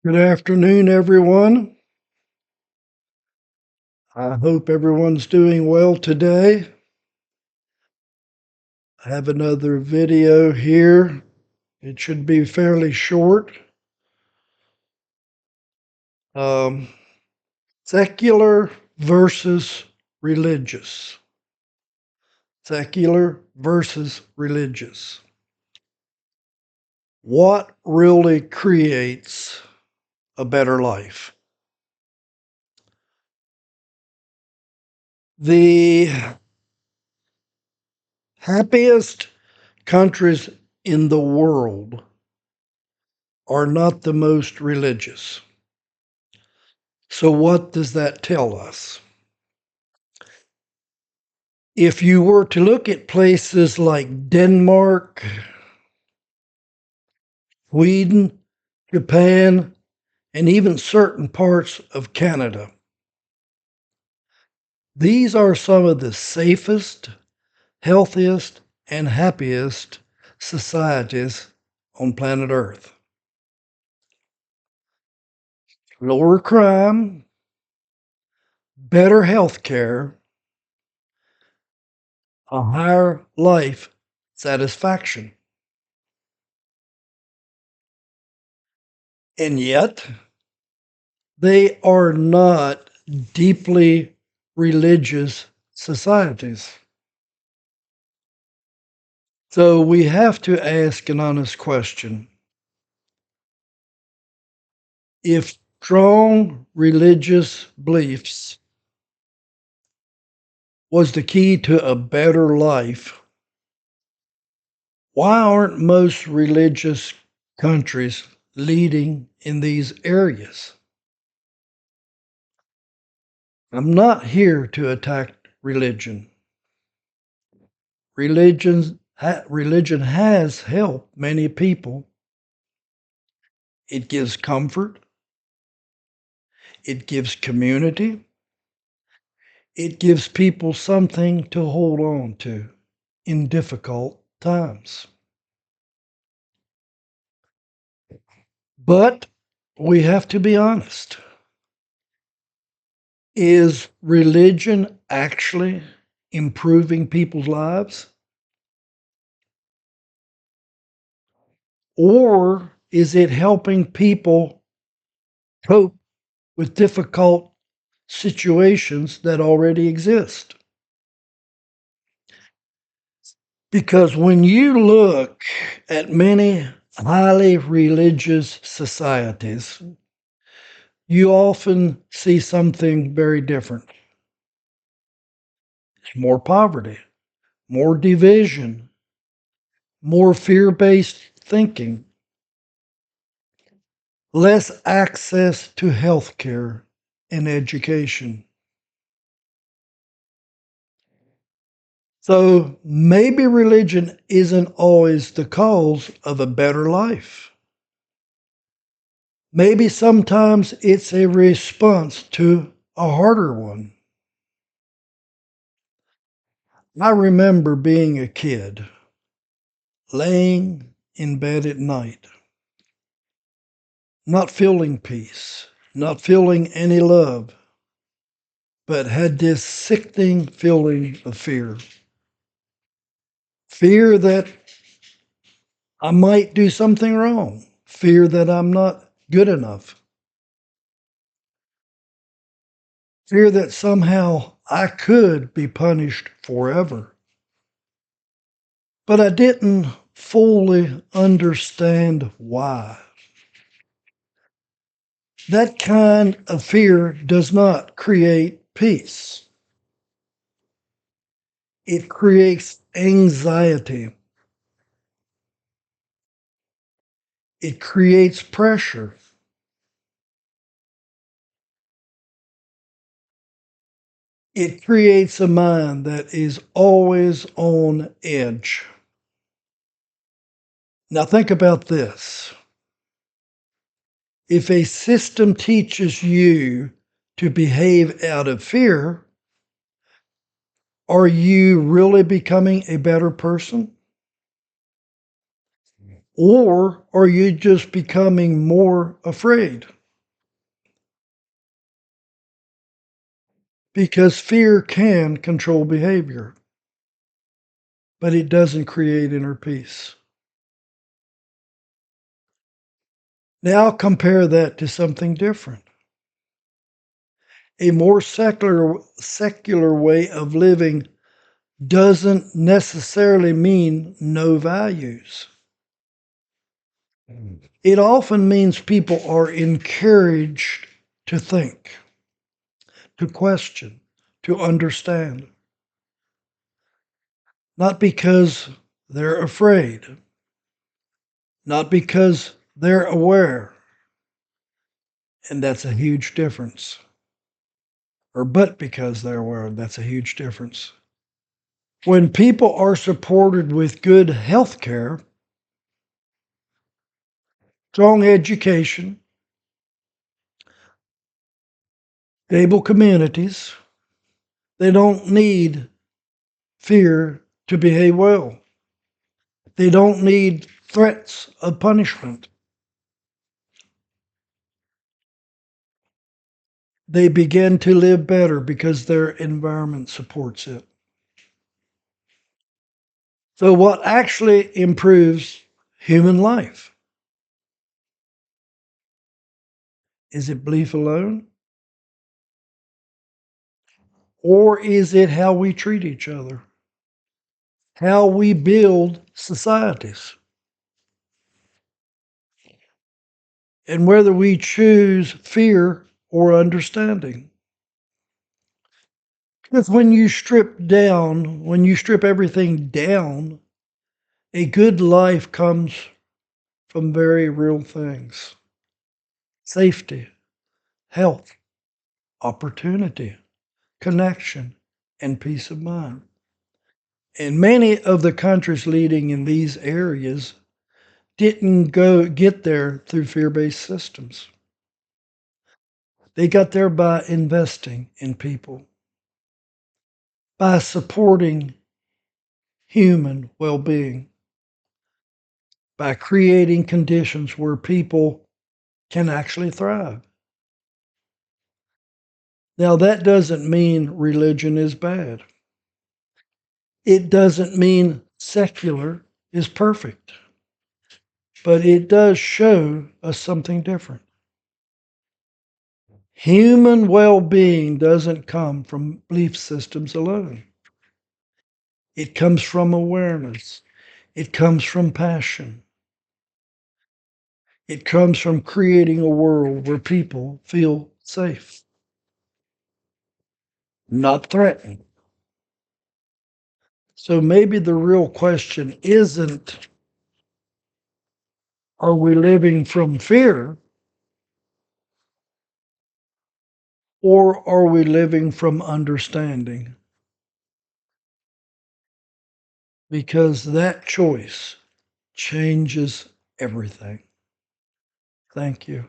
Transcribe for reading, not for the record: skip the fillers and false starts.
Good afternoon, everyone. I hope everyone's doing well today. I have another video here. It should be fairly short. Um, Secular versus religious. Secular versus religious. What really creates a better life? The happiest countries in the world are not the most religious. So, what does that tell us? If you were to look at places like Denmark, Sweden, Japan, and even certain parts of Canada, these are some of the safest, healthiest, and happiest societies on planet Earth. Lower crime, better health care, a higher life satisfaction. And yet, they are not deeply religious societies. So we have to ask an honest question. If strong religious beliefs was the key to a better life, why aren't most religious countries leading in these areas? I'm not here to attack religion. Religion has helped many people. It gives comfort, it gives community, it gives people something to hold on to in difficult times. But we have to be honest. Is religion actually improving people's lives? Or is it helping people cope with difficult situations that already exist? Because when you look at many highly religious societies, you often see something very different. More poverty, more division, more fear based thinking, less access to health care and education. So maybe religion isn't always the cause of a better life. Maybe sometimes it's a response to a harder one. I remember being a kid, laying in bed at night, not feeling peace, not feeling any love, but had this sickening feeling of fear. Fear that I might do something wrong, fear that I'm not good enough, fear that somehow I could be punished forever. But I didn't fully understand why. That kind of fear does not create peace. It creates anxiety. It creates pressure. It creates a mind that is always on edge. Now, think about this. If a system teaches you to behave out of fear, are you really becoming a better person? Or are you just becoming more afraid? because fear can control behavior, but it doesn't create inner peace. Now compare that to something different. A more secular way of living doesn't necessarily mean no values. It often means people are encouraged to think, to question, to understand, not because they're afraid, not because they're aware. And that's a huge difference. Or but because they're aware, that's a huge difference. When people are supported with good health care, strong education, stable communities, they don't need fear to behave well. They don't need threats of punishment. They begin to live better because their environment supports it. So, what actually improves human life? Is it belief alone? Or is it how we treat each other? How we build societies? And whether we choose fear or understanding? Because when you strip everything down, a good life comes from very real things: safety, health, opportunity, connection, and peace of mind. And many of the countries leading in these areas didn't go get there through fear-based systems. They got there by investing in people, by supporting human well-being, by creating conditions where people can actually thrive. Now, that doesn't mean religion is bad. It doesn't mean secular is perfect, but it does show us something different. Human well being doesn't come from belief systems alone, it comes from awareness, it comes from passion, it comes from creating a world where people feel safe, not threatened. So maybe the real question isn't, are we living from fear, or are we living from understanding? Because that choice changes everything. Thank you.